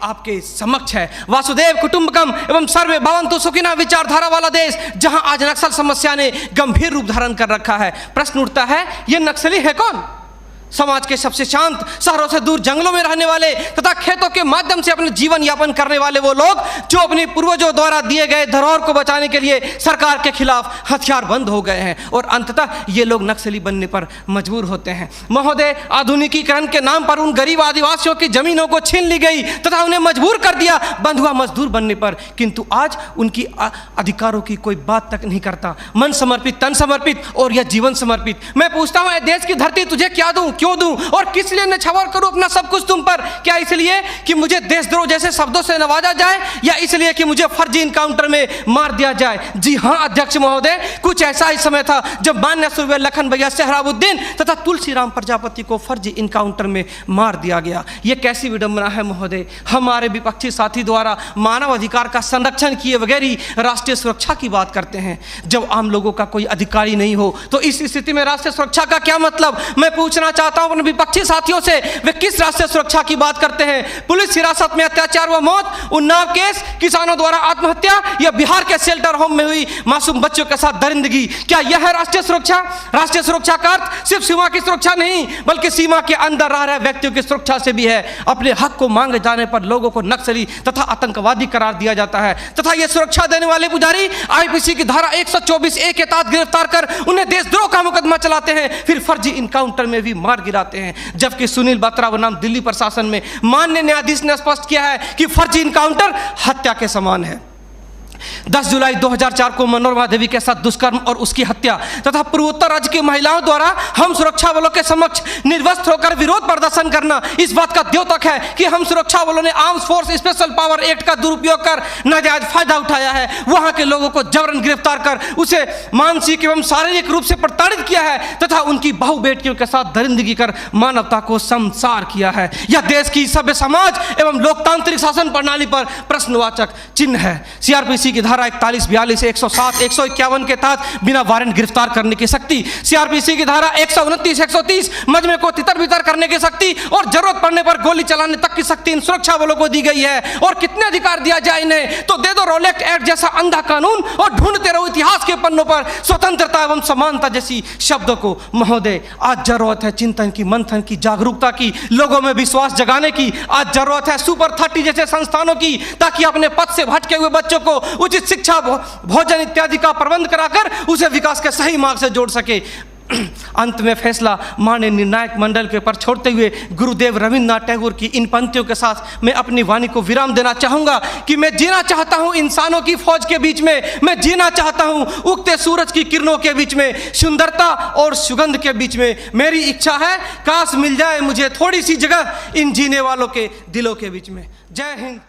आपके समक्ष है। वासुदेव कुटुंबकम एवं सर्वे भवन्तु सुखिनः विचारधारा वाला देश, जहां आज नक्सल समस्या ने गंभीर रूप धारण कर रखा है। प्रश्न उठता है, ये नक्सली है कौन? समाज के सबसे शांत, शहरों से दूर जंगलों में रहने वाले तथा खेतों के माध्यम से अपने जीवन यापन करने वाले वो लोग जो अपने पूर्वजों द्वारा दिए गए धरोहर को बचाने के लिए सरकार के खिलाफ हथियारबंद हो गए हैं और अंततः ये लोग नक्सली बनने पर मजबूर होते हैं। महोदय, आधुनिकीकरण के नाम पर उन गरीब आदिवासियों की जमीनों को छीन ली गई तथा उन्हें मजबूर कर दिया बंधुआ मजदूर बनने पर, किंतु आज उनकी अधिकारों की कोई बात तक नहीं करता। मन समर्पित, तन समर्पित और यह जीवन समर्पित। मैं पूछता हूँ, देश की धरती तुझे क्या दूं, क्यों दूं और किस लिए न्यौछावर करूं अपना सब कुछ तुम पर? क्या इसलिए कि मुझे देशद्रोह जैसे शब्दों से नवाजा जाए या इसलिए कि मुझे फर्जी इनकाउंटर में मार दिया जाए? जी हां अध्यक्ष महोदय, कुछ ऐसा ही समय था जब मान्य सूरवीर लखन भैया सोहराबुद्दीन तथा तुलसीराम प्रजापति को फर्जी इनकाउंटर में मार दिया गया। यह कैसी विडंबना है महोदय, हमारे विपक्षी साथी द्वारा मानव अधिकार का संरक्षण किए बगैर ही राष्ट्रीय सुरक्षा की बात करते हैं। जब आम लोगों का कोई अधिकार ही नहीं हो तो इस स्थिति में राष्ट्रीय सुरक्षा का क्या मतलब? मैं पूछना चाहता हूं अपने विपक्षी साथियों से, वे किस राष्ट्रीय सुरक्षा की बात करते हैं? पुलिस हिरासत में अत्याचार व मौत, उन्नाव केस, किसानों द्वारा आत्महत्या या बिहार के शेल्टर होम में हुई मासूम बच्चों के साथ दरिंदगी, क्या यह है राष्ट्रीय सुरक्षा? राष्ट्रीय सुरक्षा का अर्थ सिर्फ सीमा की सुरक्षा नहीं बल्कि सीमा के अंदर रह रहे व्यक्तियों की सुरक्षा से भी है। अपने हक को मांगे जाने पर लोगों को नक्सली तथा आतंकवादी करार दिया जाता है तथा यह सुरक्षा देने वाले पुजारी आईपीसी की धारा 124A के तहत गिरफ्तार कर उन्हें देशद्रोह का मुकदमा चलाते हैं, फिर फर्जी इनकाउंटर में भी मार गिराते हैं। जबकि सुनील बत्रा बनाम दिल्ली प्रशासन में माननीय न्यायाधीश ने स्पष्ट किया है कि फर्जी इनकाउंटर हत्या के समान है। 10 जुलाई 2004 को मनोरमा देवी के साथ दुष्कर्म और उसकी हत्या तथा पूर्वोत्तर राज्य की महिलाओं द्वारा हम सुरक्षा बलों के समक्ष निर्वस्त्र होकर विरोध प्रदर्शन करना इस बात का द्योतक है कि हम सुरक्षा बलों ने arms force special power act का दुरुपयोग कर नाजायज फायदा उठाया है। वहां के लोगों को जबरन गिरफ्तार कर उसे मानसिक एवं शारीरिक रूप से प्रताड़ित किया है तथा उनकी बहु बेटियों के साथ दरिंदगी कर मानवता को शर्मसार किया है। यह देश की सभ्य समाज एवं लोकतांत्रिक शासन प्रणाली पर प्रश्नवाचक चिन्ह है। सीआरपीसी की धारा 41, 42, 107, 151 के तहत बिना वारंट गिरफ्तार करने की शक्ति, सीआरपीसी की धारा 129, 130 मजमे को तितर बितर करने की शक्ति और जरूरत पड़ने पर गोली चलाने तक की शक्ति इन सुरक्षा बलों को दी गई है। और कितने अधिकार दिया जाए इन्हें? तो दे दो रोलेक्ट एक्ट जैसा अंधा कानून और ढूंढते रहो इतिहास के पन्नों पर स्वतंत्रता एवं समानता जैसी शब्दों को। महोदय, आज जरूरत है चिंतन की, मंथन की, जागरूकता की, लोगों में विश्वास जगाने की। आज जरूरत है सुपर 30 जैसे संस्थानों की ताकि अपने पथ से भटके हुए बच्चों को उचित शिक्षा, भोजन इत्यादि का प्रबंध कराकर उसे विकास के सही मार्ग से जोड़ सके। अंत में फैसला माननीय निर्णायक मंडल के पर छोड़ते हुए गुरुदेव रविन्द्रनाथ टैगोर की इन पंक्तियों के साथ मैं अपनी वाणी को विराम देना चाहूंगा कि मैं जीना चाहता हूं इंसानों की फौज के बीच में, मैं जीना चाहता हूं उगते सूरज की किरणों के बीच में, सुंदरता और सुगंध के बीच में। मेरी इच्छा है काश मिल जाए मुझे थोड़ी सी जगह इन जीने वालों के दिलों के बीच में। जय हिंद।